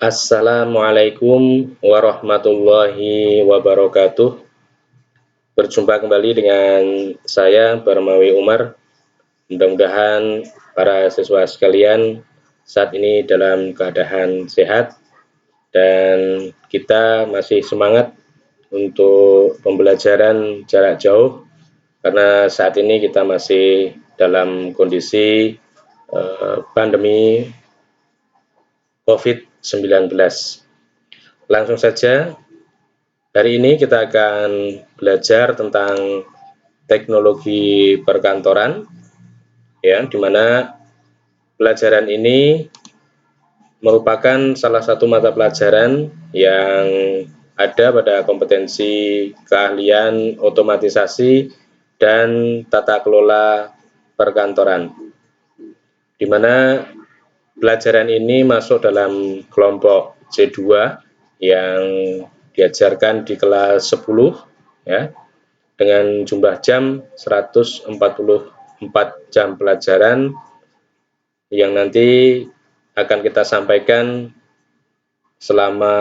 Assalamualaikum warahmatullahi wabarakatuh. Berjumpa kembali dengan saya Barmawi Umar. Mudah-mudahan para siswa sekalian saat ini dalam keadaan sehat dan kita masih semangat untuk pembelajaran jarak jauh karena saat ini kita masih dalam kondisi pandemi COVID-19. Langsung saja, hari ini kita akan belajar tentang teknologi perkantoran, ya, di mana pelajaran ini merupakan salah satu mata pelajaran yang ada pada kompetensi keahlian otomatisasi dan tata kelola perkantoran, di mana pelajaran ini masuk dalam kelompok C2 yang diajarkan di kelas 10, ya, dengan jumlah jam 144 jam pelajaran yang nanti akan kita sampaikan selama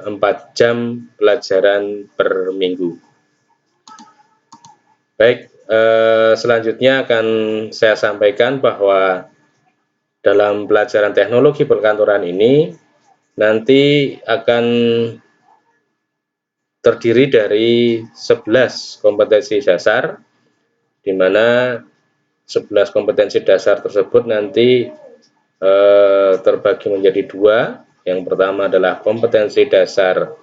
4 jam pelajaran per minggu. Baik, selanjutnya akan saya sampaikan bahwa dalam pelajaran teknologi perkantoran ini nanti akan terdiri dari 11 kompetensi dasar, di mana 11 kompetensi dasar tersebut nanti terbagi menjadi dua. Yang pertama adalah kompetensi dasar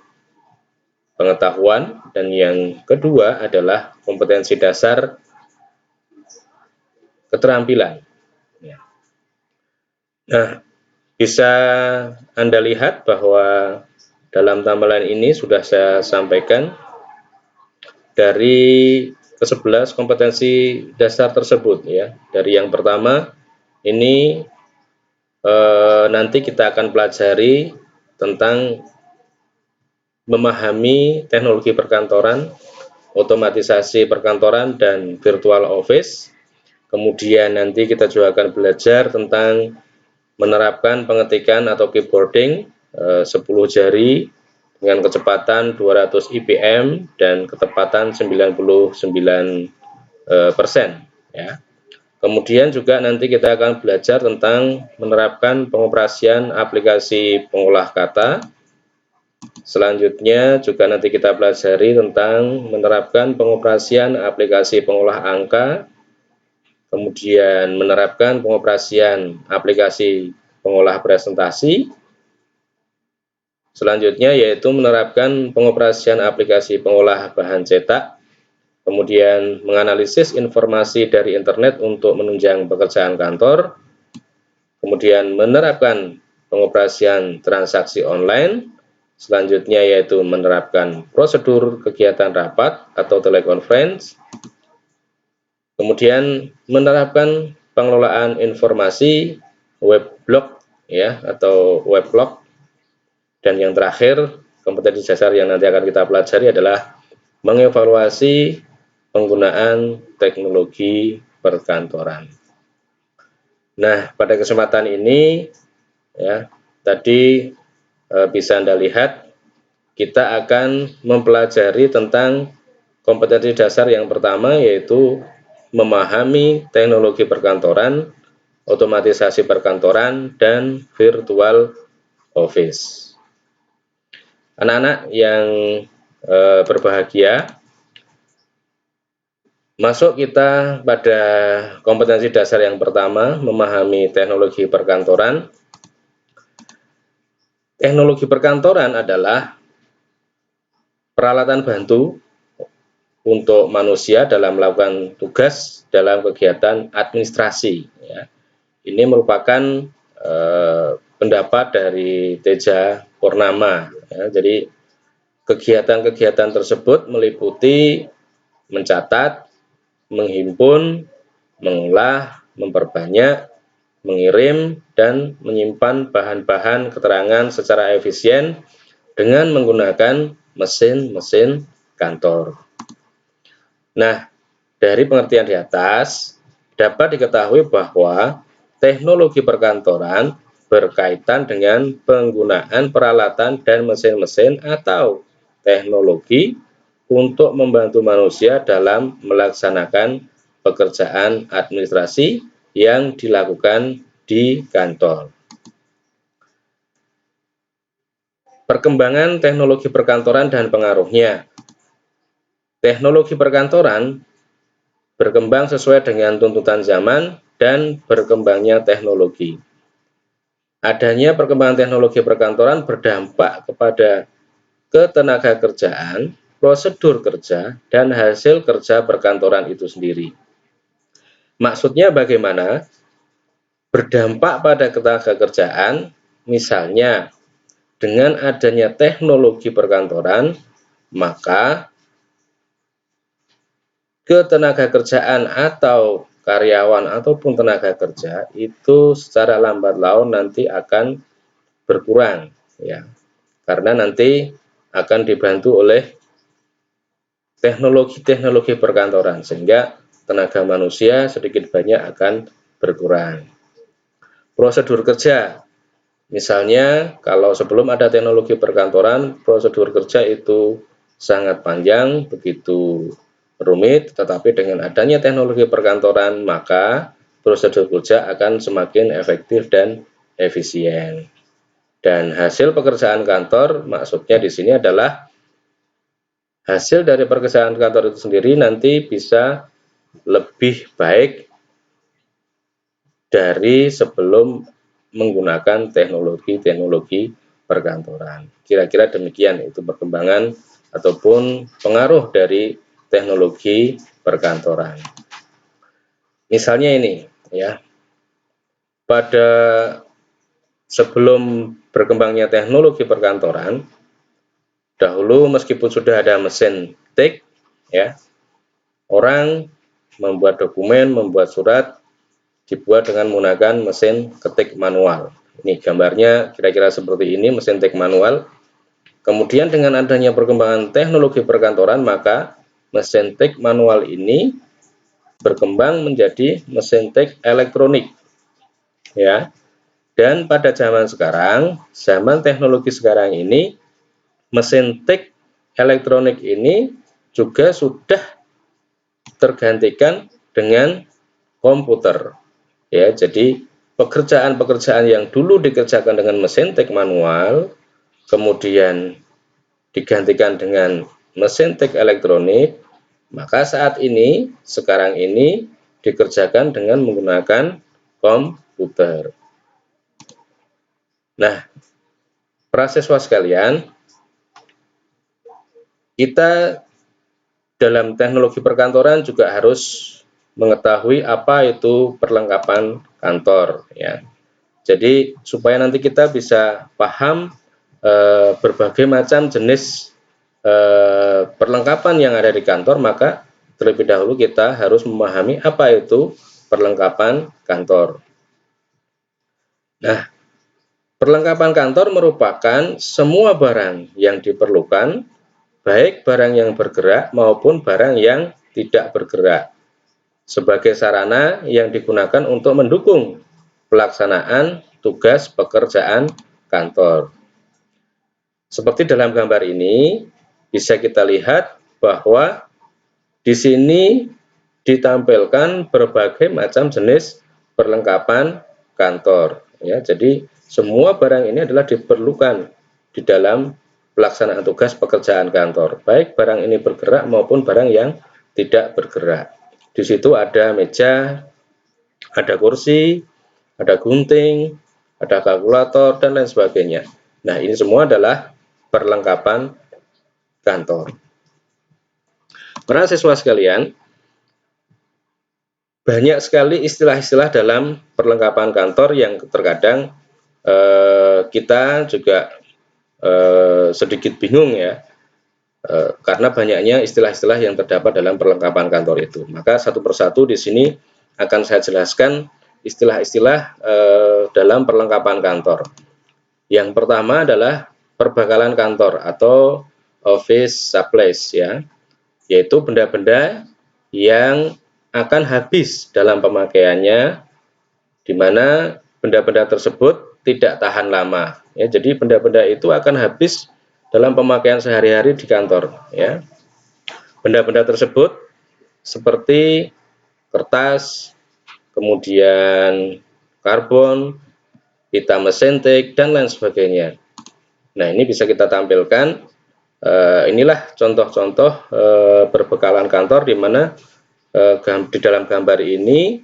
pengetahuan dan yang kedua adalah kompetensi dasar keterampilan. Nah, bisa Anda lihat bahwa dalam tampilan ini sudah saya sampaikan dari ke-11 kompetensi dasar tersebut, ya. Dari yang pertama ini nanti kita akan pelajari tentang memahami teknologi perkantoran, otomatisasi perkantoran dan virtual office. Kemudian nanti kita juga akan belajar tentang menerapkan pengetikan atau keyboarding 10 jari dengan kecepatan 200 IPM dan ketepatan 99%, ya. Kemudian juga nanti kita akan belajar tentang menerapkan pengoperasian aplikasi pengolah kata. Selanjutnya juga nanti kita pelajari tentang menerapkan pengoperasian aplikasi pengolah angka, kemudian menerapkan pengoperasian aplikasi pengolah presentasi. Selanjutnya yaitu menerapkan pengoperasian aplikasi pengolah bahan cetak, kemudian menganalisis informasi dari internet untuk menunjang pekerjaan kantor, kemudian menerapkan pengoperasian transaksi online, selanjutnya yaitu menerapkan prosedur kegiatan rapat atau telekonferensi, kemudian menerapkan pengelolaan informasi weblog, ya, atau weblog, dan yang terakhir kompetensi dasar yang nanti akan kita pelajari adalah mengevaluasi penggunaan teknologi perkantoran. Nah, pada kesempatan ini, ya, tadi bisa Anda lihat kita akan mempelajari tentang kompetensi dasar yang pertama, yaitu memahami teknologi perkantoran, otomatisasi perkantoran, dan virtual office. Anak-anak yang berbahagia, masuk kita pada kompetensi dasar yang pertama, memahami teknologi perkantoran. Teknologi perkantoran adalah peralatan bantu untuk manusia dalam melakukan tugas dalam kegiatan administrasi, ya. Ini merupakan pendapat dari Teja Purnama, ya. Jadi kegiatan-kegiatan tersebut meliputi mencatat, menghimpun, mengolah, memperbanyak, mengirim, dan menyimpan bahan-bahan keterangan secara efisien dengan menggunakan mesin-mesin kantor. Nah, dari pengertian di atas dapat diketahui bahwa teknologi perkantoran berkaitan dengan penggunaan peralatan dan mesin-mesin atau teknologi untuk membantu manusia dalam melaksanakan pekerjaan administrasi yang dilakukan di kantor. Perkembangan teknologi perkantoran dan pengaruhnya. Teknologi perkantoran berkembang sesuai dengan tuntutan zaman dan berkembangnya teknologi. Adanya perkembangan teknologi perkantoran berdampak kepada ketenaga kerjaan, prosedur kerja, dan hasil kerja perkantoran itu sendiri. Maksudnya bagaimana? Berdampak pada ketenaga kerjaan, misalnya dengan adanya teknologi perkantoran, maka ketenaga kerjaan atau karyawan ataupun tenaga kerja itu secara lambat laun nanti akan berkurang, ya, karena nanti akan dibantu oleh teknologi-teknologi perkantoran, sehingga tenaga manusia sedikit banyak akan berkurang. Prosedur kerja, misalnya kalau sebelum ada teknologi perkantoran, prosedur kerja itu sangat panjang, begitu rumit, tetapi dengan adanya teknologi perkantoran, maka prosedur kerja akan semakin efektif dan efisien. Dan hasil pekerjaan kantor, maksudnya di sini adalah hasil dari pekerjaan kantor itu sendiri nanti bisa lebih baik dari sebelum menggunakan teknologi-teknologi perkantoran. Kira-kira demikian itu perkembangan ataupun pengaruh dari teknologi perkantoran. Misalnya ini, ya, pada sebelum berkembangnya teknologi perkantoran, dahulu meskipun sudah ada mesin tik, ya, orang membuat dokumen, membuat surat dibuat dengan menggunakan mesin ketik manual. Ini gambarnya kira-kira seperti ini, mesin tik manual. Kemudian dengan adanya perkembangan teknologi perkantoran, maka mesin tik manual ini berkembang menjadi mesin tik elektronik, ya. Dan pada zaman sekarang, zaman teknologi sekarang ini, mesin tik elektronik ini juga sudah tergantikan dengan komputer. Ya, jadi pekerjaan-pekerjaan yang dulu dikerjakan dengan mesin tik manual, kemudian digantikan dengan mesin tik elektronik, maka saat ini, sekarang ini dikerjakan dengan menggunakan komputer. Nah, para siswa sekalian, kita dalam teknologi perkantoran juga harus mengetahui apa itu perlengkapan kantor, ya. Jadi supaya nanti kita bisa paham berbagai macam jenis perlengkapan yang ada di kantor, maka terlebih dahulu kita harus memahami apa itu perlengkapan kantor. Nah, perlengkapan kantor merupakan semua barang yang diperlukan, baik barang yang bergerak maupun barang yang tidak bergerak, sebagai sarana yang digunakan untuk mendukung pelaksanaan tugas pekerjaan kantor. Seperti dalam gambar ini, bisa kita lihat bahwa di sini ditampilkan berbagai macam jenis perlengkapan kantor. Ya, jadi semua barang ini adalah diperlukan di dalam pelaksanaan tugas pekerjaan kantor, baik barang ini bergerak maupun barang yang tidak bergerak. Di situ ada meja, ada kursi, ada gunting, ada kalkulator, dan lain sebagainya. Nah, ini semua adalah perlengkapan kantor. Para siswa sekalian, banyak sekali istilah-istilah dalam perlengkapan kantor yang terkadang kita juga sedikit bingung, ya, karena banyaknya istilah-istilah yang terdapat dalam perlengkapan kantor itu. Maka satu persatu di sini akan saya jelaskan istilah-istilah dalam perlengkapan kantor. Yang pertama adalah perbekalan kantor atau office supplies, ya, yaitu benda-benda yang akan habis dalam pemakaiannya, di mana benda-benda tersebut tidak tahan lama ya. Jadi benda-benda itu akan habis dalam pemakaian sehari-hari di kantor ya. Benda-benda tersebut seperti kertas, kemudian karbon, pita mesentik, dan lain sebagainya. Nah, ini bisa kita tampilkan. Inilah contoh-contoh perbekalan kantor di mana di dalam gambar ini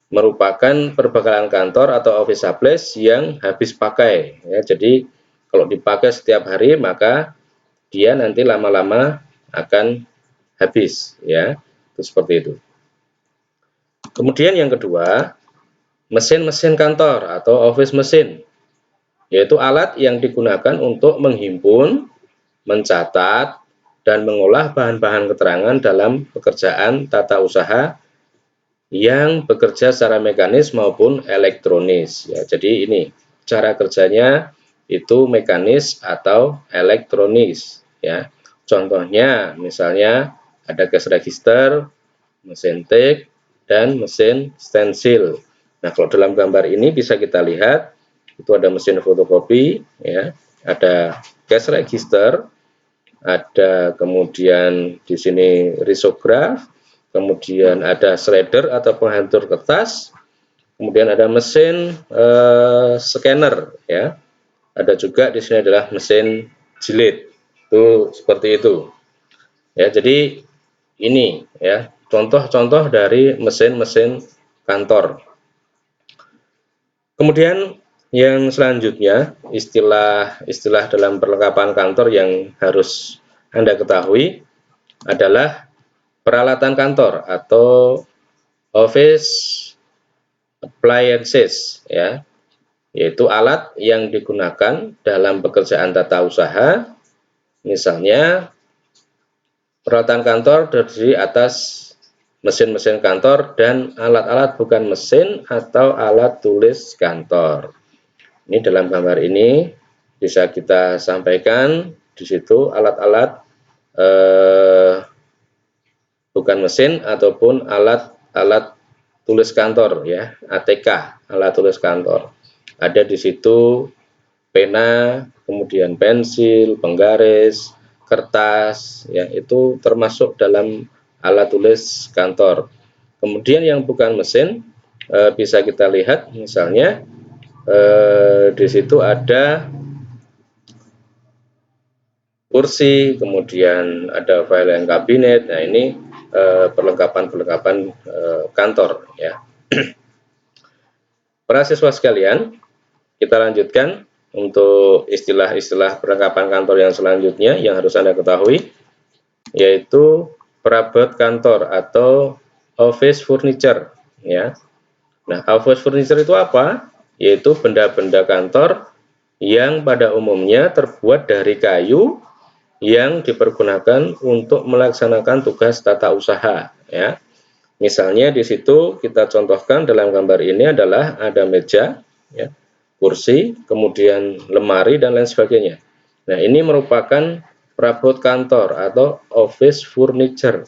merupakan perbekalan kantor atau office supplies yang habis pakai ya. Jadi kalau dipakai setiap hari maka dia nanti lama-lama akan habis ya. Itu seperti itu. Kemudian yang kedua, mesin-mesin kantor atau office mesin, yaitu alat yang digunakan untuk menghimpun, mencatat, dan mengolah bahan-bahan keterangan dalam pekerjaan tata usaha yang bekerja secara mekanis maupun elektronis ya. Jadi ini cara kerjanya itu mekanis atau elektronis ya. Contohnya misalnya ada cash register, mesin tik, dan mesin stensil. Nah, kalau dalam gambar ini bisa kita lihat itu ada mesin fotokopi ya, ada cash register, ada kemudian di sini risograf, kemudian ada shredder atau penghancur kertas, kemudian ada mesin scanner ya, ada juga di sini adalah mesin jilid. Itu seperti itu ya. Jadi ini ya contoh-contoh dari mesin-mesin kantor. Kemudian yang selanjutnya istilah-istilah dalam perlengkapan kantor yang harus Anda ketahui adalah peralatan kantor atau office appliances ya, yaitu alat yang digunakan dalam pekerjaan tata usaha. Misalnya peralatan kantor terdiri atas mesin-mesin kantor dan alat-alat bukan mesin atau alat tulis kantor. Ini dalam gambar ini bisa kita sampaikan di situ alat-alat bukan mesin ataupun alat-alat tulis kantor ya, ATK, alat tulis kantor. Ada di situ pena, kemudian pensil, penggaris, kertas ya, itu termasuk dalam alat tulis kantor. Kemudian yang bukan mesin bisa kita lihat misalnya di situ ada kursi, kemudian ada file kabinet. Nah, ini perlengkapan-perlengkapan kantor ya. Para siswa sekalian, kita lanjutkan untuk istilah-istilah perlengkapan kantor yang selanjutnya yang harus Anda ketahui, yaitu perabot kantor atau office furniture ya. Nah, office furniture itu apa? Yaitu benda-benda kantor yang pada umumnya terbuat dari kayu yang dipergunakan untuk melaksanakan tugas tata usaha ya. Misalnya di situ kita contohkan dalam gambar ini adalah ada meja ya, kursi, kemudian lemari dan lain sebagainya. Nah, ini merupakan perabot kantor atau office furniture.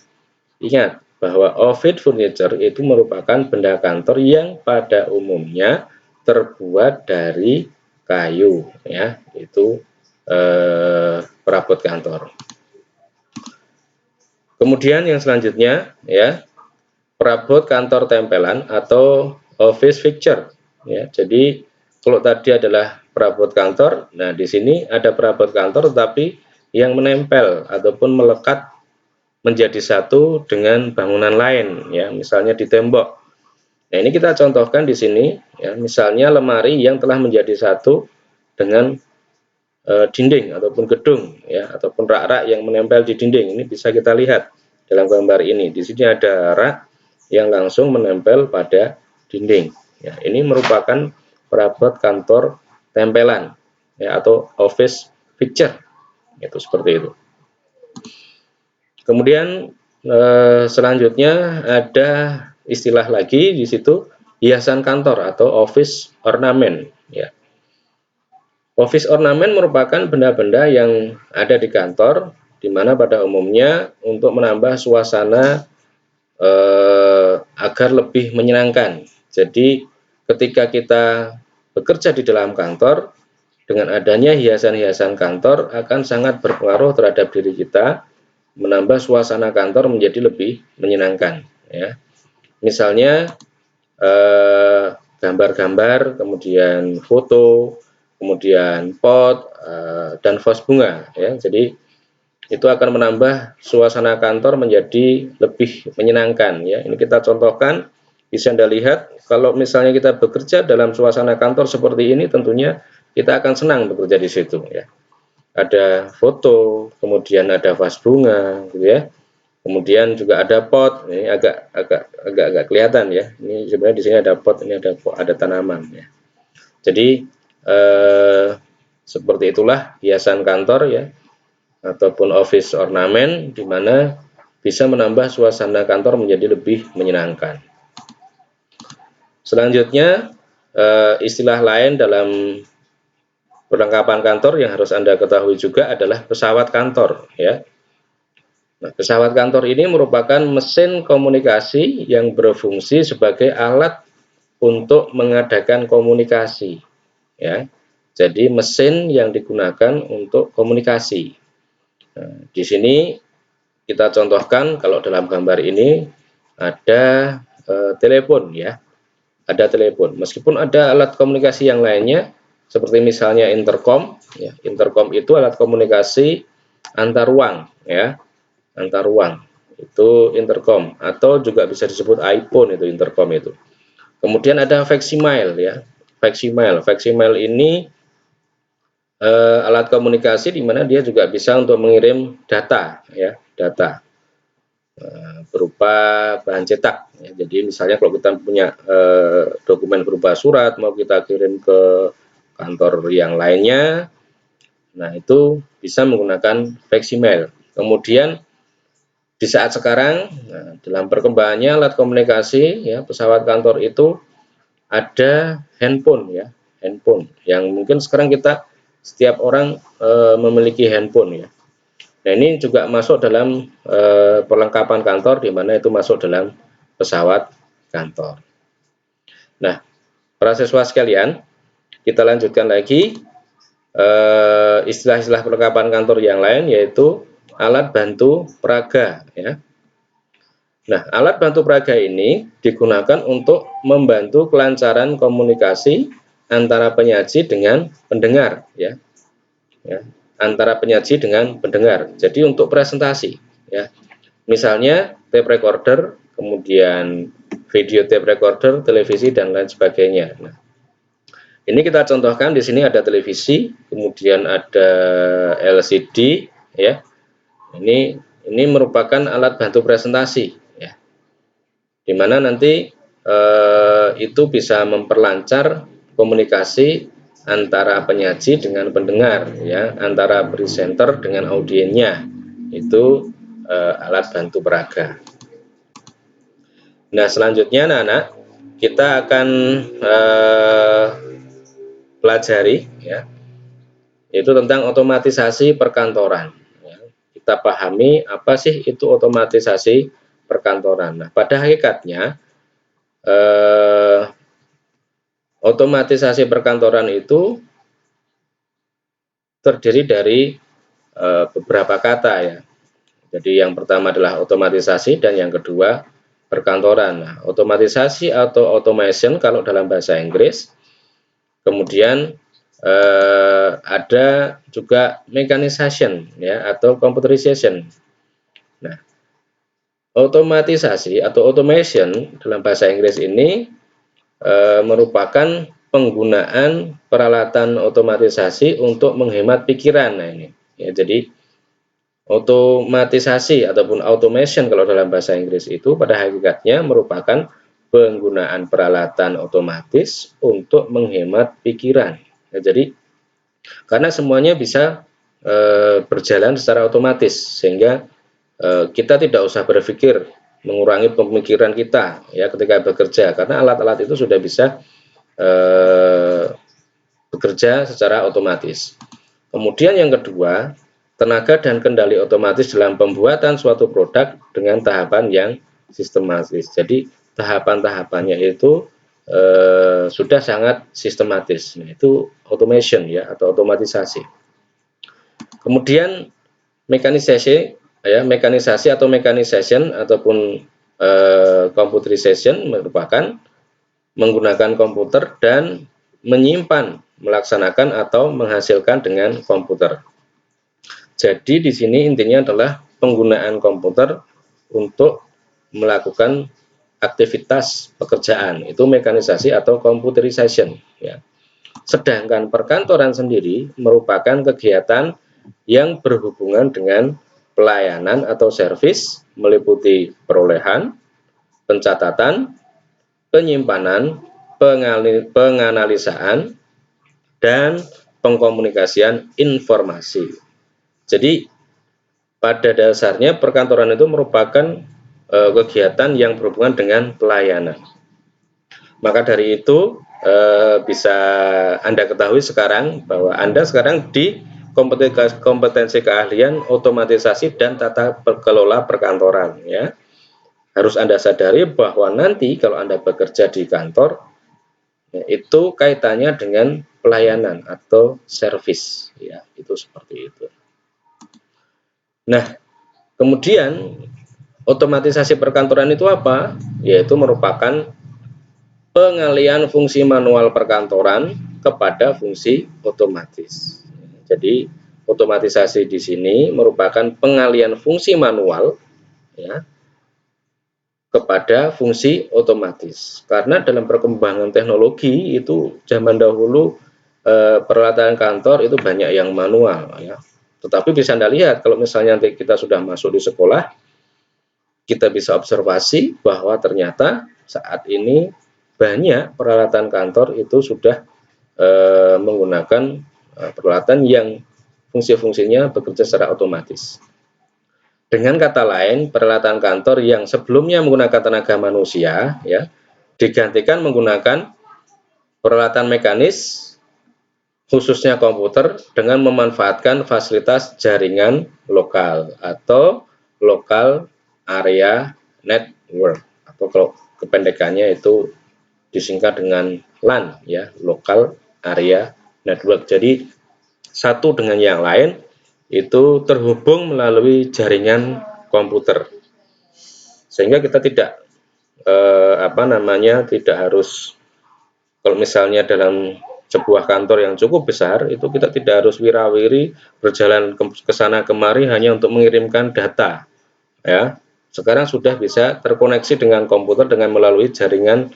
Ingat bahwa office furniture itu merupakan benda kantor yang pada umumnya terbuat dari kayu ya, itu perabot kantor. Kemudian yang selanjutnya ya, perabot kantor tempelan atau office fixture ya. Jadi kalau tadi adalah perabot kantor, nah di sini ada perabot kantor tetapi yang menempel ataupun melekat menjadi satu dengan bangunan lain ya, misalnya di tembok. Nah, ini kita contohkan di sini ya, misalnya lemari yang telah menjadi satu dengan dinding ataupun gedung ya, ataupun rak-rak yang menempel di dinding. Ini bisa kita lihat dalam gambar ini. Di sini ada rak yang langsung menempel pada dinding ya. Ini merupakan perabot kantor tempelan ya, atau office fixture. Itu seperti itu. Kemudian selanjutnya ada istilah lagi di situ, hiasan kantor atau office ornament ya. Office ornament merupakan benda-benda yang ada di kantor di mana pada umumnya untuk menambah suasana agar lebih menyenangkan. Jadi ketika kita bekerja di dalam kantor, dengan adanya hiasan-hiasan kantor akan sangat berpengaruh terhadap diri kita, menambah suasana kantor menjadi lebih menyenangkan. Ya. Misalnya gambar-gambar, kemudian foto, kemudian pot dan vas bunga. Ya. Jadi itu akan menambah suasana kantor menjadi lebih menyenangkan. Ya. Ini kita contohkan, bisa Anda lihat kalau misalnya kita bekerja dalam suasana kantor seperti ini, tentunya kita akan senang bekerja di situ. Ya. Ada foto, kemudian ada vas bunga, gitu ya. Kemudian juga ada pot, ini agak kelihatan ya. Ini sebenarnya di sini ada pot, ini ada pot, ada tanaman ya. Jadi seperti itulah hiasan kantor ya, ataupun office ornament, di mana bisa menambah suasana kantor menjadi lebih menyenangkan. Selanjutnya istilah lain dalam perlengkapan kantor yang harus Anda ketahui juga adalah pesawat kantor ya. Nah, pesawat kantor ini merupakan mesin komunikasi yang berfungsi sebagai alat untuk mengadakan komunikasi ya. Jadi mesin yang digunakan untuk komunikasi. Nah, di sini kita contohkan kalau dalam gambar ini ada telepon ya. Ada telepon. Meskipun ada alat komunikasi yang lainnya seperti misalnya intercom ya. Intercom itu alat komunikasi antar ruang ya. Antar ruang itu intercom, atau juga bisa disebut iPhone itu intercom itu. Kemudian ada facsimiles ya. Facsimiles ini alat komunikasi di mana dia juga bisa untuk mengirim data ya, data berupa bahan cetak ya. Jadi misalnya kalau kita punya dokumen berupa surat mau kita kirim ke kantor yang lainnya, nah itu bisa menggunakan facsimiles. Kemudian di saat sekarang, nah, dalam perkembangannya alat komunikasi ya, pesawat kantor itu ada handphone ya, handphone yang mungkin sekarang kita setiap orang memiliki handphone ya. Nah, ini juga masuk dalam perlengkapan kantor, di mana itu masuk dalam pesawat kantor. Nah, para siswa sekalian, kita lanjutkan lagi istilah-istilah perlengkapan kantor yang lain, yaitu alat bantu peraga ya. Nah, alat bantu peraga ini digunakan untuk membantu kelancaran komunikasi antara penyaji dengan pendengar ya. Ya, antara penyaji dengan pendengar. Jadi untuk presentasi ya. Misalnya tape recorder, kemudian video tape recorder, televisi dan lain sebagainya. Nah, ini kita contohkan di sini ada televisi, kemudian ada LCD ya. Ini merupakan alat bantu presentasi ya, di mana nanti itu bisa memperlancar komunikasi antara penyaji dengan pendengar ya, antara presenter dengan audiennya. Itu alat bantu peraga. Nah, selanjutnya anak-anak, kita akan pelajari ya, yaitu tentang otomatisasi perkantoran. Kita pahami apa sih itu otomatisasi perkantoran. Nah, pada hakikatnya otomatisasi perkantoran itu terdiri dari beberapa kata ya. Jadi yang pertama adalah otomatisasi dan yang kedua perkantoran. Nah, otomatisasi atau automation kalau dalam bahasa Inggris. Kemudian ada juga mechanization ya, atau computerization. Nah, otomatisasi atau automation dalam bahasa Inggris ini merupakan penggunaan peralatan otomatisasi untuk menghemat pikiran. Nah, ini ya, jadi otomatisasi ataupun automation kalau dalam bahasa Inggris itu pada hakikatnya merupakan penggunaan peralatan otomatis untuk menghemat pikiran. Nah, jadi karena semuanya bisa berjalan secara otomatis, sehingga kita tidak usah berpikir, mengurangi pemikiran kita ya ketika bekerja, karena alat-alat itu sudah bisa bekerja secara otomatis. Kemudian yang kedua, tenaga dan kendali otomatis dalam pembuatan suatu produk dengan tahapan yang sistematis. Jadi tahapan-tahapannya itu sudah sangat sistematis. Nah, itu automation ya, atau otomatisasi. Kemudian mekanisasi ya, mekanisasi atau mechanization ataupun computerization merupakan menggunakan komputer dan menyimpan, melaksanakan atau menghasilkan dengan komputer. Jadi di sini intinya adalah penggunaan komputer untuk melakukan aktivitas pekerjaan, itu mekanisasi atau computerization ya. Sedangkan perkantoran sendiri merupakan kegiatan yang berhubungan dengan pelayanan atau servis, meliputi perolehan, pencatatan, penyimpanan, penganalisaan, dan pengkomunikasian informasi. Jadi pada dasarnya perkantoran itu merupakan kegiatan yang berhubungan dengan pelayanan. Maka dari itu bisa Anda ketahui sekarang bahwa Anda sekarang di kompetensi keahlian otomatisasi dan tata kelola perkantoran ya. Harus Anda sadari bahwa nanti kalau Anda bekerja di kantor ya, itu kaitannya dengan pelayanan atau servis ya, itu seperti itu. Nah, kemudian otomatisasi perkantoran itu apa? Yaitu merupakan pengalihan fungsi manual perkantoran kepada fungsi otomatis. Jadi otomatisasi di sini merupakan pengalihan fungsi manual ya, kepada fungsi otomatis. Karena dalam perkembangan teknologi itu zaman dahulu peralatan kantor itu banyak yang manual ya. Tetapi bisa Anda lihat kalau misalnya nanti kita sudah masuk di sekolah, kita bisa observasi bahwa ternyata saat ini banyak peralatan kantor itu sudah menggunakan peralatan yang fungsi-fungsinya bekerja secara otomatis. Dengan kata lain, peralatan kantor yang sebelumnya menggunakan tenaga manusia ya, digantikan menggunakan peralatan mekanis khususnya komputer dengan memanfaatkan fasilitas jaringan lokal atau local area network, atau kalau kependekannya itu disingkat dengan LAN ya, local area network. Jadi satu dengan yang lain itu terhubung melalui jaringan komputer, sehingga kita tidak tidak harus, kalau misalnya dalam sebuah kantor yang cukup besar itu kita tidak harus wirawiri berjalan ke sana kemari hanya untuk mengirimkan data ya. Sekarang sudah bisa terkoneksi dengan komputer dengan melalui jaringan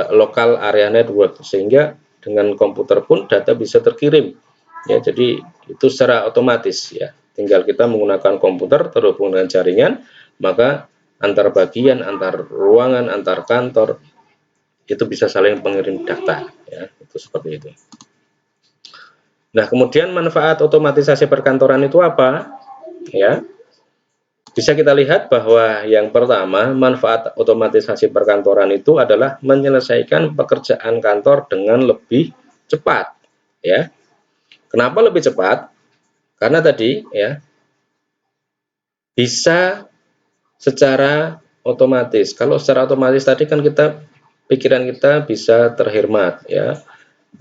local area network, sehingga dengan komputer pun data bisa terkirim ya. Jadi itu secara otomatis ya, tinggal kita menggunakan komputer terhubung dengan jaringan, maka antar bagian, antar ruangan, antar kantor itu bisa saling mengirim data ya, itu seperti itu. Nah, kemudian manfaat otomatisasi perkantoran itu apa ya? Bisa kita lihat bahwa yang pertama, manfaat otomatisasi perkantoran itu adalah menyelesaikan pekerjaan kantor dengan lebih cepat ya. Kenapa lebih cepat? Karena tadi ya, bisa secara otomatis. Kalau secara otomatis tadi kan pikiran kita bisa terhemat ya.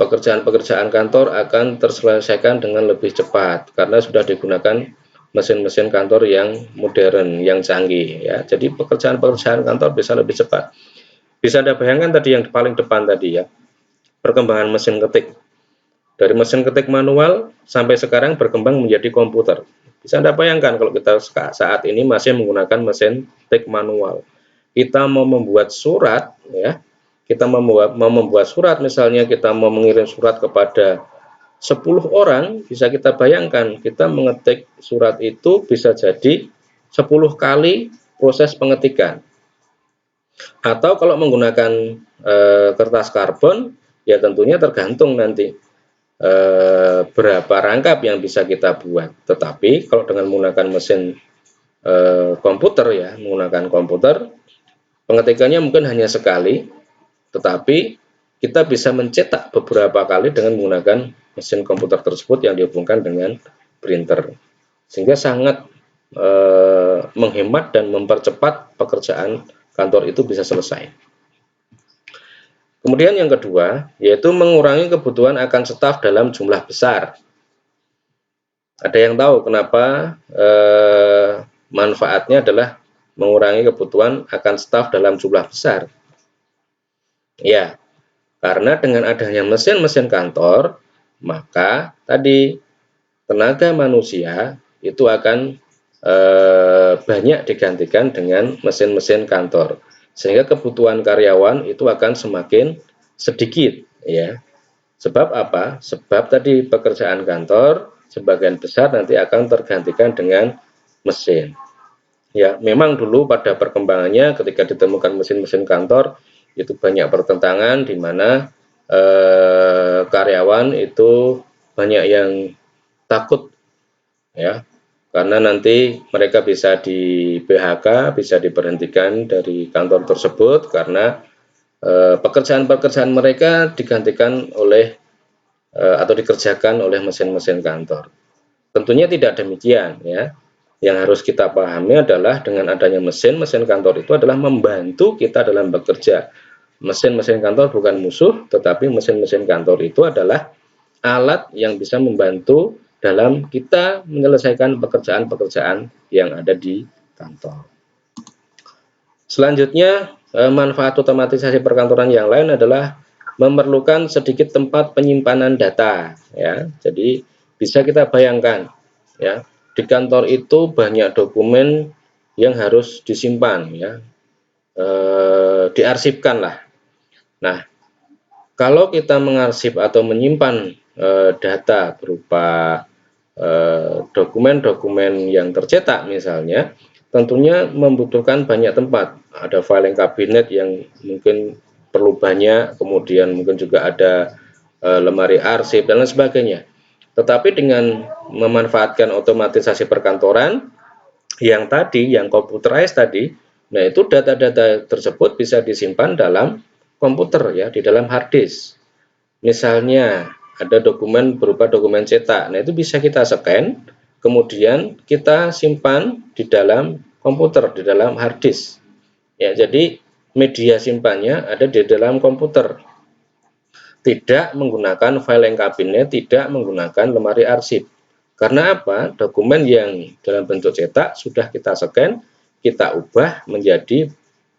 Pekerjaan-pekerjaan kantor akan terselesaikan dengan lebih cepat karena sudah digunakan mesin-mesin kantor yang modern, yang canggih ya. Jadi pekerjaan-pekerjaan kantor bisa lebih cepat. Bisa Anda bayangkan tadi yang paling depan tadi ya, perkembangan mesin ketik. Dari mesin ketik manual sampai sekarang berkembang menjadi komputer. Bisa Anda bayangkan kalau kita saat ini masih menggunakan mesin ketik manual. Kita mau membuat surat ya, kita mau membuat surat, misalnya kita mau mengirim surat kepada 10 orang, bisa kita bayangkan kita mengetik surat itu bisa jadi 10 kali proses pengetikan. Atau kalau menggunakan kertas karbon ya tentunya tergantung nanti berapa rangkap yang bisa kita buat. Tetapi kalau dengan menggunakan mesin komputer ya, menggunakan komputer, pengetikannya mungkin hanya sekali, tetapi kita bisa mencetak beberapa kali dengan menggunakan mesin komputer tersebut yang dihubungkan dengan printer, sehingga sangat menghemat dan mempercepat pekerjaan kantor itu bisa selesai. Kemudian yang kedua, yaitu mengurangi kebutuhan akan staf dalam jumlah besar. Ada yang tahu kenapa manfaatnya adalah mengurangi kebutuhan akan staf dalam jumlah besar? Ya, karena dengan adanya mesin-mesin kantor, maka tadi tenaga manusia itu akan banyak digantikan dengan mesin-mesin kantor, sehingga kebutuhan karyawan itu akan semakin sedikit, ya. Sebab apa? Sebab tadi pekerjaan kantor sebagian besar nanti akan tergantikan dengan mesin. Ya, memang dulu pada perkembangannya ketika ditemukan mesin-mesin kantor itu banyak pertentangan di mana karyawan itu banyak yang takut, ya, karena nanti mereka bisa di PHK, bisa diberhentikan dari kantor tersebut karena pekerjaan-pekerjaan mereka digantikan oleh atau dikerjakan oleh mesin-mesin kantor. Tentunya tidak demikian, ya. Yang harus kita pahami adalah dengan adanya mesin-mesin kantor itu adalah membantu kita dalam bekerja. Mesin-mesin kantor bukan musuh, tetapi mesin-mesin kantor itu adalah alat yang bisa membantu dalam kita menyelesaikan pekerjaan-pekerjaan yang ada di kantor. Selanjutnya, manfaat otomatisasi perkantoran yang lain adalah memerlukan sedikit tempat penyimpanan data, ya. Jadi bisa kita bayangkan, ya, di kantor itu banyak dokumen yang harus disimpan, ya, diarsipkan lah. Nah, kalau kita mengarsip atau menyimpan data berupa dokumen-dokumen yang tercetak misalnya, tentunya membutuhkan banyak tempat. Ada filing kabinet yang mungkin perlu banyak, kemudian mungkin juga ada lemari arsip dan lain sebagainya. Tetapi dengan memanfaatkan otomatisasi perkantoran yang tadi, yang computerized tadi, nah itu data-data tersebut bisa disimpan dalam komputer, ya, di dalam hard disk. Misalnya ada dokumen berupa dokumen cetak, nah itu bisa kita scan, kemudian kita simpan di dalam komputer, di dalam hard disk. Ya, jadi media simpannya ada di dalam komputer. Tidak menggunakan filing kabinet, tidak menggunakan lemari arsip. Karena apa? Dokumen yang dalam bentuk cetak sudah kita scan, kita ubah menjadi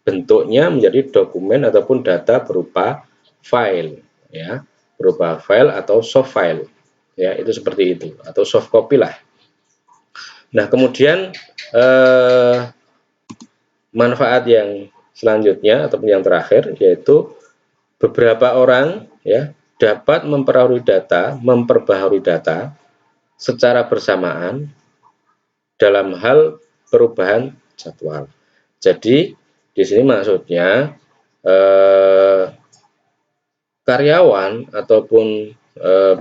bentuknya menjadi dokumen ataupun data berupa file, ya, berupa file atau soft file, ya, itu seperti itu, atau soft copy lah. Nah, kemudian manfaat yang selanjutnya ataupun yang terakhir yaitu beberapa orang, ya, dapat memperbaharui data secara bersamaan dalam hal perubahan jadwal. Jadi di sini maksudnya karyawan ataupun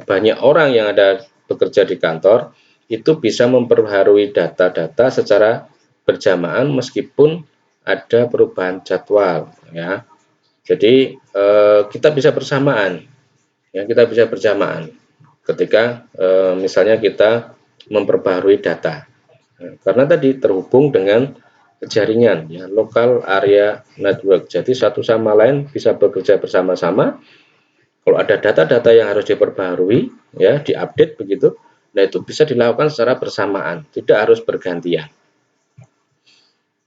banyak orang yang ada bekerja di kantor itu bisa memperbaharui data-data secara bersamaan meskipun ada perubahan jadwal, ya. Jadi kita bisa bersamaan, ya, kita bisa bersamaan ketika misalnya kita memperbaharui data. Nah, karena tadi terhubung dengan jaringan, ya, local area network. Jadi satu sama lain bisa bekerja bersama-sama. Kalau ada data-data yang harus diperbaharui, ya, diupdate begitu, nah itu bisa dilakukan secara bersamaan, tidak harus bergantian.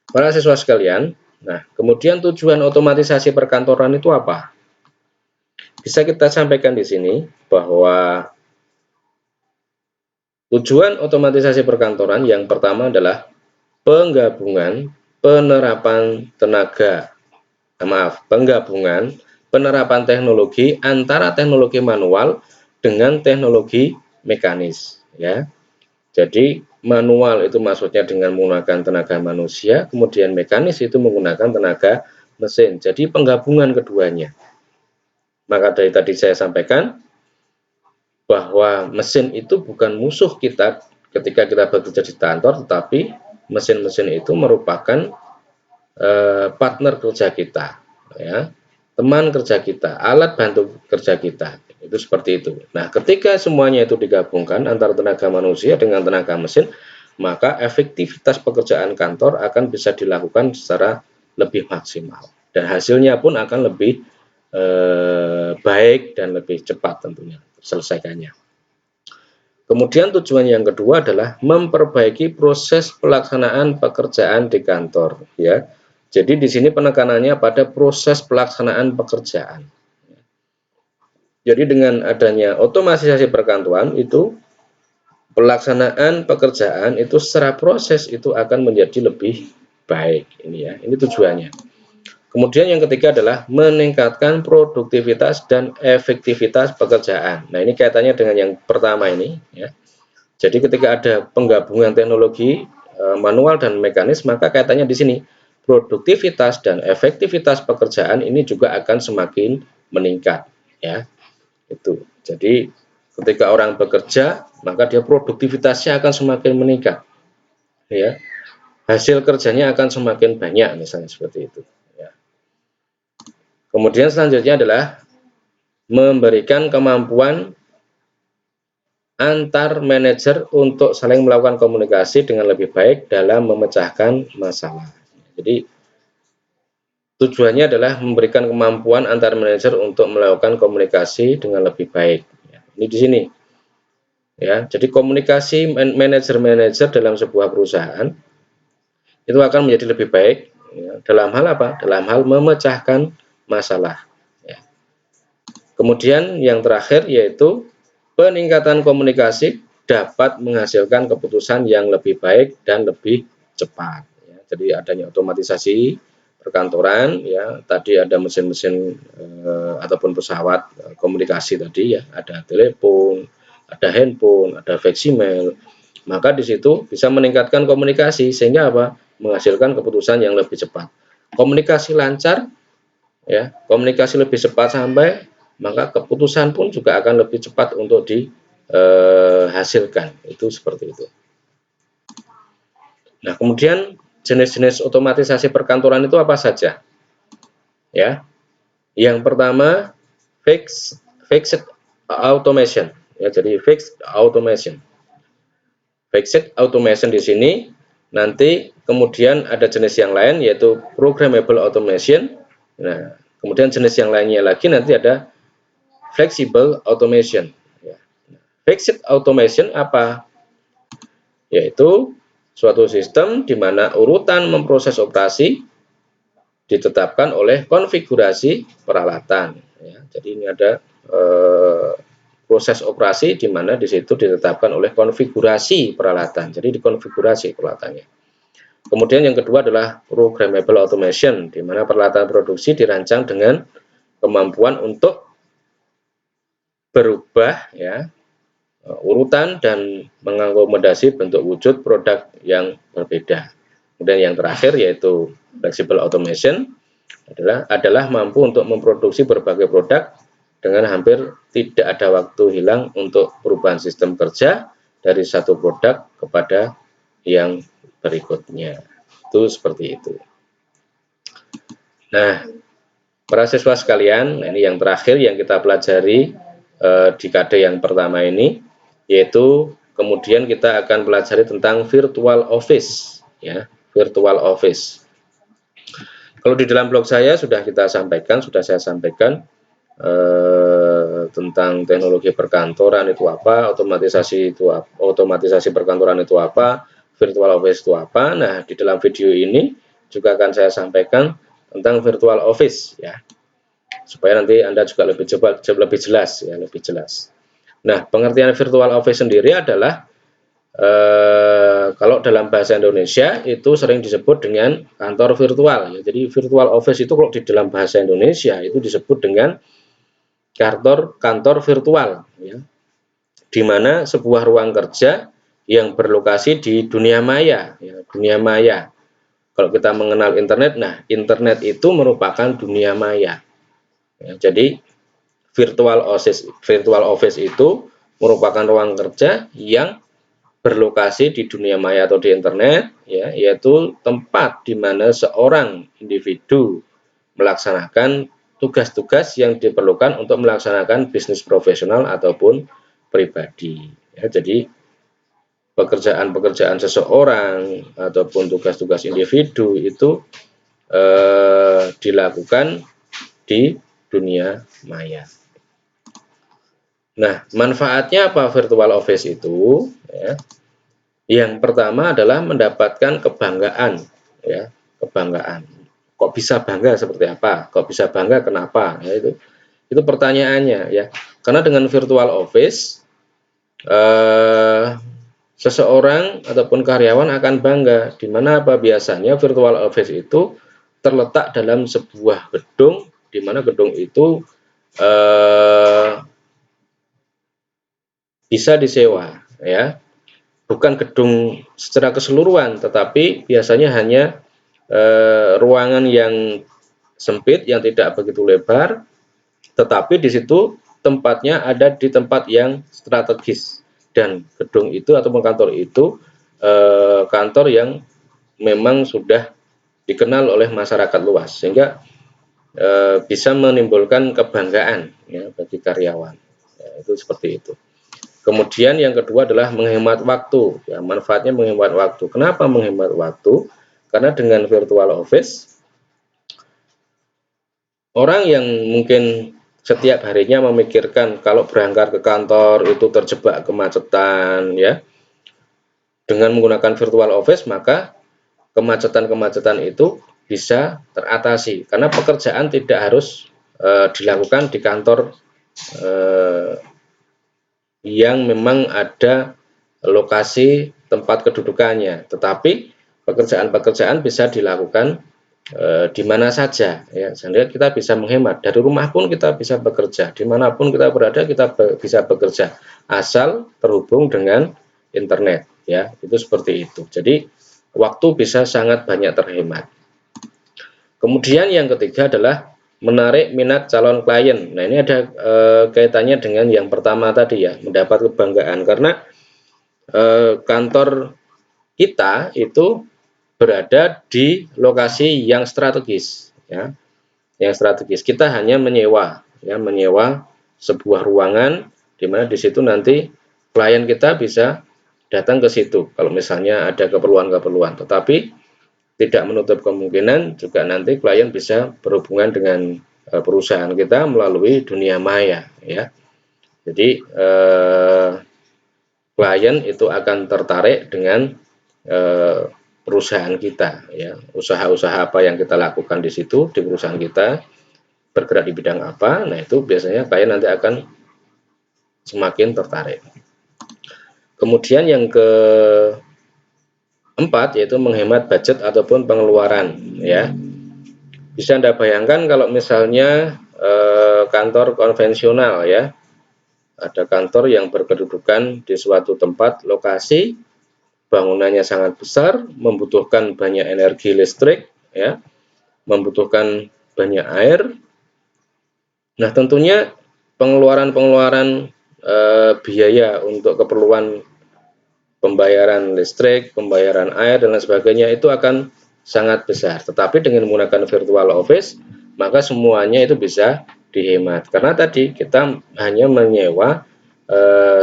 Para siswa sekalian, nah kemudian tujuan otomatisasi perkantoran itu apa? Bisa kita sampaikan di sini bahwa tujuan otomatisasi perkantoran yang pertama adalah penggabungan penerapan penerapan teknologi antara teknologi manual dengan teknologi mekanis, ya. Jadi manual itu maksudnya dengan menggunakan tenaga manusia, kemudian mekanis itu menggunakan tenaga mesin. Jadi penggabungan keduanya. Maka dari tadi saya sampaikan bahwa mesin itu bukan musuh kita ketika kita bekerja di kantor, tetapi mesin-mesin itu merupakan partner kerja kita, ya, teman kerja kita, alat bantu kerja kita, itu seperti itu. Nah, ketika semuanya itu digabungkan antara tenaga manusia dengan tenaga mesin, maka efektivitas pekerjaan kantor akan bisa dilakukan secara lebih maksimal dan hasilnya pun akan lebih baik dan lebih cepat tentunya selesaikannya. Kemudian tujuan yang kedua adalah memperbaiki proses pelaksanaan pekerjaan di kantor, ya. Jadi di sini penekanannya pada proses pelaksanaan pekerjaan. Jadi dengan adanya otomatisasi perkantoran itu pelaksanaan pekerjaan itu secara proses itu akan menjadi lebih baik, ini ya. Ini tujuannya. Kemudian yang ketiga adalah meningkatkan produktivitas dan efektivitas pekerjaan. Nah, ini kaitannya dengan yang pertama ini, ya. Jadi ketika ada penggabungan teknologi manual dan mekanis, maka kaitannya di sini produktivitas dan efektivitas pekerjaan ini juga akan semakin meningkat, ya. Itu. Jadi ketika orang bekerja, maka dia produktivitasnya akan semakin meningkat, ya. Hasil kerjanya akan semakin banyak, misalnya seperti itu, ya. Kemudian selanjutnya adalah memberikan kemampuan antar manajer untuk saling melakukan komunikasi dengan lebih baik dalam memecahkan masalah. Jadi tujuannya adalah memberikan kemampuan antar manajer untuk melakukan komunikasi dengan lebih baik. Ini di sini, ya. Jadi komunikasi manajer-manajer dalam sebuah perusahaan itu akan menjadi lebih baik, ya. Dalam hal apa? Dalam hal memecahkan masalah, ya. Kemudian yang terakhir yaitu peningkatan komunikasi dapat menghasilkan keputusan yang lebih baik dan lebih cepat, ya. Jadi adanya otomatisasi perkantoran, ya. Tadi ada mesin-mesin ataupun pesawat komunikasi tadi, ya. Ada telepon, ada handphone, ada faksimil. Maka di situ bisa meningkatkan komunikasi sehingga apa? Menghasilkan keputusan yang lebih cepat. Komunikasi lancar, ya. Komunikasi lebih cepat sampai, maka keputusan pun juga akan lebih cepat untuk dihasilkan. Itu seperti itu. Nah, kemudian jenis-jenis otomatisasi perkantoran itu apa saja? Ya, yang pertama fixed automation. Ya, jadi fixed automation. Fixed automation di sini nanti kemudian ada jenis yang lain yaitu programmable automation. Nah, kemudian jenis yang lainnya lagi nanti ada flexible automation. Fixed automation apa? Yaitu suatu sistem di mana urutan memproses operasi ditetapkan oleh konfigurasi peralatan. Ya, jadi ini ada proses operasi di mana di situ ditetapkan oleh konfigurasi peralatan. Jadi dikonfigurasi peralatannya. Kemudian yang kedua adalah programmable automation, di mana peralatan produksi dirancang dengan kemampuan untuk berubah, ya, urutan dan mengakomodasi bentuk wujud produk yang berbeda. Kemudian yang terakhir yaitu flexible automation adalah mampu untuk memproduksi berbagai produk dengan hampir tidak ada waktu hilang untuk perubahan sistem kerja dari satu produk kepada yang berikutnya. Itu seperti itu. Nah, para siswa sekalian, ini yang terakhir yang kita pelajari di KD yang pertama ini, yaitu kemudian kita akan pelajari tentang virtual office, ya, virtual office. Kalau di dalam blog saya sudah saya sampaikan tentang teknologi perkantoran itu apa, otomatisasi perkantoran itu apa, virtual office itu apa. Nah, di dalam video ini juga akan saya sampaikan tentang virtual office, ya, supaya nanti Anda juga lebih jelas, ya, lebih jelas. Nah, pengertian virtual office sendiri adalah kalau dalam bahasa Indonesia itu sering disebut dengan kantor virtual, ya. Jadi virtual office itu kalau di dalam bahasa Indonesia itu disebut dengan kantor virtual, ya, di mana sebuah ruang kerja yang berlokasi di dunia maya, ya, dunia maya. Kalau kita mengenal internet, nah internet itu merupakan dunia maya. Ya, jadi virtual office itu merupakan ruang kerja yang berlokasi di dunia maya atau di internet, ya, yaitu tempat di mana seorang individu melaksanakan tugas-tugas yang diperlukan untuk melaksanakan bisnis profesional ataupun pribadi. Ya, jadi pekerjaan-pekerjaan seseorang ataupun tugas-tugas individu itu dilakukan di dunia maya. Nah, manfaatnya apa virtual office itu? Ya. Yang pertama adalah mendapatkan kebanggaan, ya, kebanggaan. Kok bisa bangga seperti apa? Kok bisa bangga kenapa? Ya, itu pertanyaannya, ya. Karena dengan virtual office seseorang ataupun karyawan akan bangga, di mana apa biasanya virtual office itu terletak dalam sebuah gedung, di mana gedung itu bisa disewa, ya, bukan gedung secara keseluruhan, tetapi biasanya hanya ruangan yang sempit, yang tidak begitu lebar, tetapi di situ tempatnya ada di tempat yang strategis, dan gedung itu atau kantor itu kantor yang memang sudah dikenal oleh masyarakat luas, sehingga bisa menimbulkan kebanggaan, ya, bagi karyawan. Ya, itu seperti itu. Kemudian yang kedua adalah menghemat waktu. Ya, manfaatnya menghemat waktu. Kenapa menghemat waktu? Karena dengan virtual office, orang yang mungkin setiap harinya memikirkan kalau berangkat ke kantor itu terjebak kemacetan, ya, dengan menggunakan virtual office maka kemacetan-kemacetan itu bisa teratasi karena pekerjaan tidak harus dilakukan di kantor yang memang ada lokasi tempat kedudukannya, tetapi pekerjaan-pekerjaan bisa dilakukan di mana saja, ya, sehingga kita bisa menghemat. Dari rumah pun kita bisa bekerja, dimanapun kita berada kita bisa bekerja, asal terhubung dengan internet, ya, itu seperti itu. Jadi waktu bisa sangat banyak terhemat. Kemudian yang ketiga adalah menarik minat calon klien. Nah, ini ada kaitannya dengan yang pertama tadi, ya, mendapat kebanggaan karena kantor kita itu berada di lokasi yang strategis, ya, yang strategis. Kita hanya menyewa, ya, menyewa sebuah ruangan di mana di situ nanti klien kita bisa datang ke situ kalau misalnya ada keperluan-keperluan. Tetapi tidak menutup kemungkinan juga nanti klien bisa berhubungan dengan perusahaan kita melalui dunia maya, ya. Jadi klien itu akan tertarik dengan perusahaan kita, ya, usaha-usaha apa yang kita lakukan di situ di perusahaan kita, bergerak di bidang apa. Nah, itu biasanya klien nanti akan semakin tertarik. Kemudian yang keempat yaitu menghemat budget ataupun pengeluaran, ya. Bisa Anda bayangkan kalau misalnya kantor konvensional, ya, ada kantor yang berkedudukan di suatu tempat lokasi, bangunannya sangat besar, membutuhkan banyak energi listrik, ya, membutuhkan banyak air. Nah, tentunya pengeluaran-pengeluaran biaya untuk keperluan pembayaran listrik, pembayaran air dan lain sebagainya itu akan sangat besar. Tetapi dengan menggunakan virtual office, maka semuanya itu bisa dihemat. Karena tadi kita hanya menyewa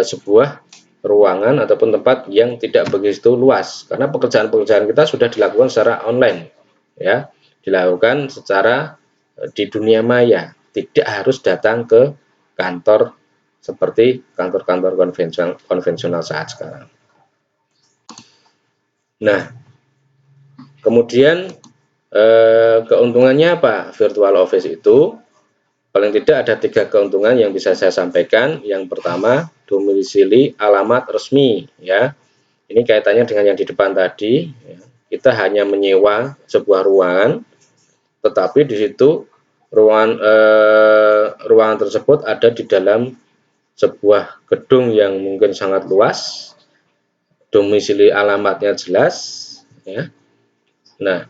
sebuah ruangan ataupun tempat yang tidak begitu luas, karena pekerjaan-pekerjaan kita sudah dilakukan secara online, ya, dilakukan secara di dunia maya, tidak harus datang ke kantor seperti kantor-kantor konvensional saat sekarang. Nah, kemudian keuntungannya apa virtual office itu? Paling tidak ada 3 keuntungan yang bisa saya sampaikan. Yang pertama, domisili alamat resmi, ya. Ini kaitannya dengan yang di depan tadi, ya. Kita hanya menyewa sebuah ruangan, tetapi di situ ruangan tersebut ada di dalam sebuah gedung yang mungkin sangat luas, domisili alamatnya jelas, ya. Nah,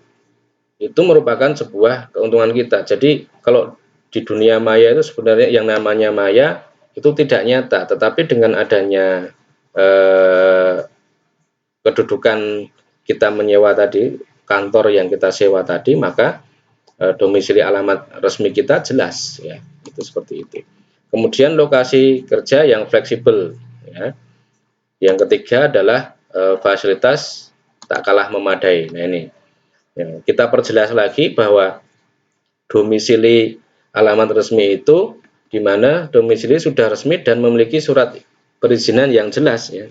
itu merupakan sebuah keuntungan kita. Jadi kalau di dunia maya itu sebenarnya yang namanya maya itu tidak nyata, tetapi dengan adanya kedudukan kita menyewa tadi, kantor yang kita sewa tadi, maka domisili alamat resmi kita jelas, ya, itu seperti itu. Kemudian lokasi kerja yang fleksibel, ya. Yang ketiga adalah fasilitas tak kalah memadai. Nah, ini, ya, kita perjelas lagi bahwa domisili alamat resmi itu di mana domisili sudah resmi dan memiliki surat perizinan yang jelas ya.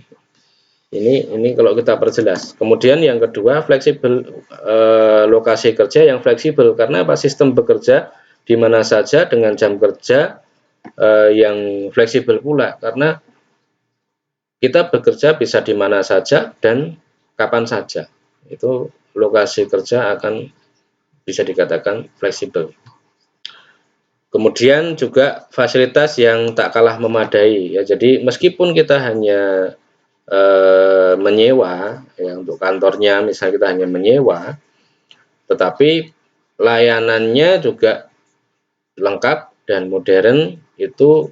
Ini kalau kita perjelas. Kemudian yang kedua, fleksibel, lokasi kerja yang fleksibel. Karena apa? Sistem bekerja di mana saja dengan jam kerja yang fleksibel pula. Karena kita bekerja bisa di mana saja dan kapan saja. Itu lokasi kerja akan bisa dikatakan fleksibel. Kemudian juga fasilitas yang tak kalah memadai ya. Jadi meskipun kita hanya menyewa ya, untuk kantornya misalnya kita hanya menyewa, tetapi layanannya juga lengkap dan modern, itu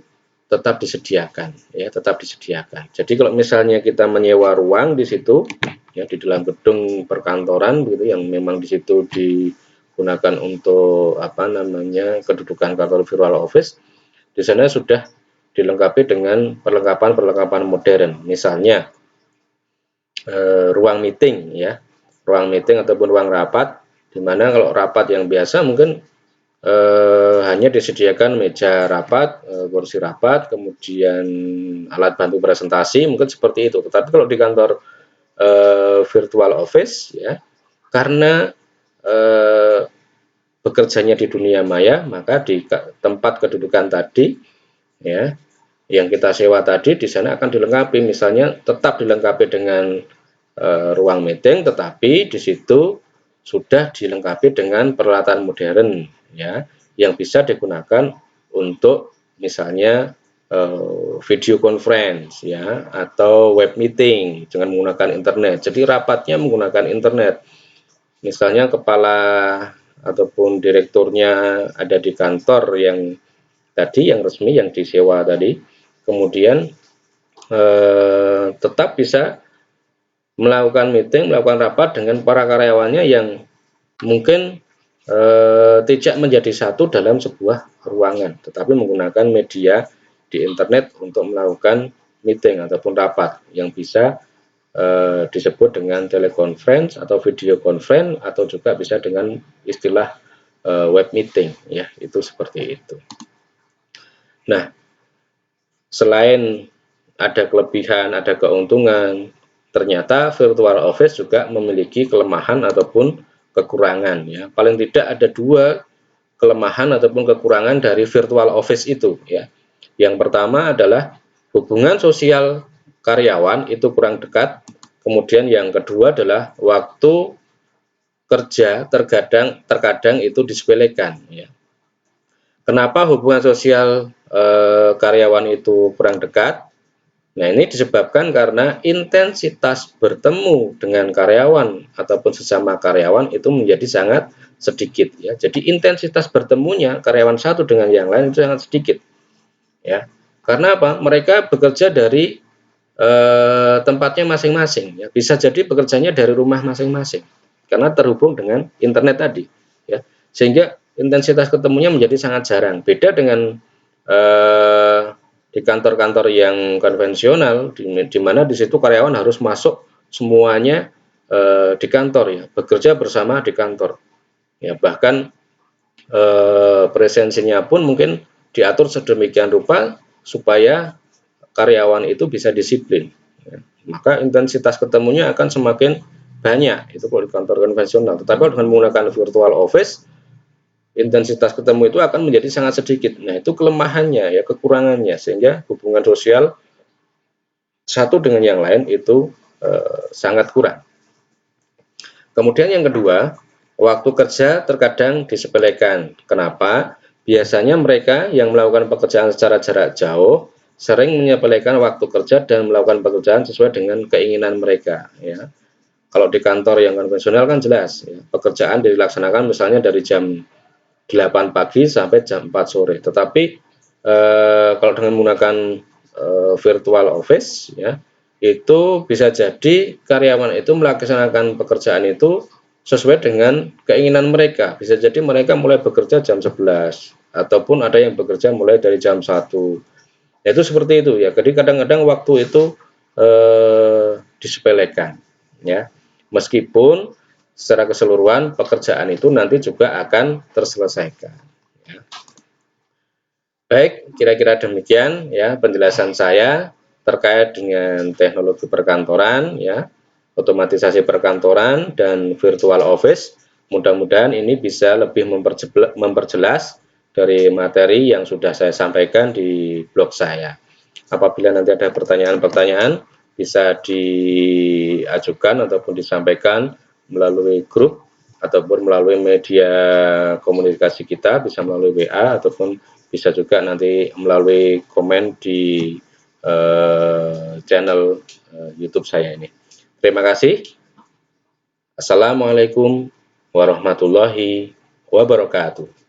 tetap disediakan ya, tetap disediakan. Jadi kalau misalnya kita menyewa ruang di situ ya, di dalam gedung perkantoran gitu yang memang di situ digunakan untuk kedudukan kantor virtual office, di sana sudah dilengkapi dengan perlengkapan modern, misalnya ruang meeting ya, ruang meeting ataupun ruang rapat, di mana kalau rapat yang biasa mungkin hanya disediakan meja rapat, kursi rapat, kemudian alat bantu presentasi, mungkin seperti itu. Tetapi kalau di kantor virtual office ya, karena bekerjanya di dunia maya, maka di tempat kedudukan tadi ya, yang kita sewa tadi di sana akan dilengkapi, misalnya tetap dilengkapi dengan ruang meeting, tetapi di situ sudah dilengkapi dengan peralatan modern ya, yang bisa digunakan untuk misalnya video conference ya, atau web meeting dengan menggunakan internet. Jadi rapatnya menggunakan internet. Misalnya kepala ataupun direkturnya ada di kantor yang tadi, yang resmi, yang disewa tadi, kemudian tetap bisa melakukan meeting, melakukan rapat dengan para karyawannya yang mungkin tidak menjadi satu dalam sebuah ruangan, tetapi menggunakan media di internet untuk melakukan meeting ataupun rapat yang bisa disebut dengan teleconference atau video conference, atau juga bisa dengan istilah web meeting ya, itu seperti itu. Nah, selain ada kelebihan, ada keuntungan, ternyata virtual office juga memiliki kelemahan ataupun kekurangan ya. Paling tidak ada dua kelemahan ataupun kekurangan dari virtual office itu ya. Yang pertama adalah hubungan sosial karyawan itu kurang dekat. Kemudian yang kedua adalah waktu kerja terkadang itu disepelekan ya. Kenapa hubungan sosial karyawan itu kurang dekat? Nah, ini disebabkan karena intensitas bertemu dengan karyawan ataupun sesama karyawan itu menjadi sangat sedikit ya. Jadi intensitas bertemunya karyawan satu dengan yang lain itu sangat sedikit ya. Karena apa? Mereka bekerja dari tempatnya masing-masing ya. Bisa jadi bekerjanya dari rumah masing-masing karena terhubung dengan internet tadi ya. Sehingga intensitas ketemunya menjadi sangat jarang. Beda dengan di kantor-kantor yang konvensional, di mana di situ karyawan harus masuk semuanya di kantor ya, bekerja bersama di kantor ya, bahkan presensinya pun mungkin diatur sedemikian rupa supaya karyawan itu bisa disiplin ya. Maka intensitas ketemunya akan semakin banyak itu kalau di kantor konvensional. Tetapi dengan menggunakan virtual office, intensitas ketemu itu akan menjadi sangat sedikit. Nah, itu kelemahannya ya, kekurangannya, sehingga hubungan sosial satu dengan yang lain itu sangat kurang. Kemudian yang kedua, waktu kerja terkadang disepelekan. Kenapa? Biasanya mereka yang melakukan pekerjaan secara jarak jauh sering menyepelekan waktu kerja dan melakukan pekerjaan sesuai dengan keinginan mereka ya. Kalau di kantor yang konvensional kan jelas ya, pekerjaan dilaksanakan misalnya dari jam 8 pagi sampai jam 4 sore. Tetapi kalau dengan menggunakan virtual office ya, itu bisa jadi karyawan itu melaksanakan pekerjaan itu sesuai dengan keinginan mereka. Bisa jadi mereka mulai bekerja jam 11 ataupun ada yang bekerja mulai dari jam 1. Itu seperti itu ya. Jadi kadang-kadang waktu itu disepelekan ya. Meskipun secara keseluruhan pekerjaan itu nanti juga akan terselesaikan ya. Baik, kira-kira demikian ya penjelasan saya terkait dengan teknologi perkantoran ya, otomatisasi perkantoran dan virtual office. Mudah-mudahan ini bisa lebih memperjelas dari materi yang sudah saya sampaikan di blog saya. Apabila nanti ada pertanyaan-pertanyaan bisa diajukan ataupun disampaikan melalui grup ataupun melalui media komunikasi kita, bisa melalui WA ataupun bisa juga nanti melalui komen di channel YouTube saya ini. Terima kasih. Assalamualaikum warahmatullahi wabarakatuh.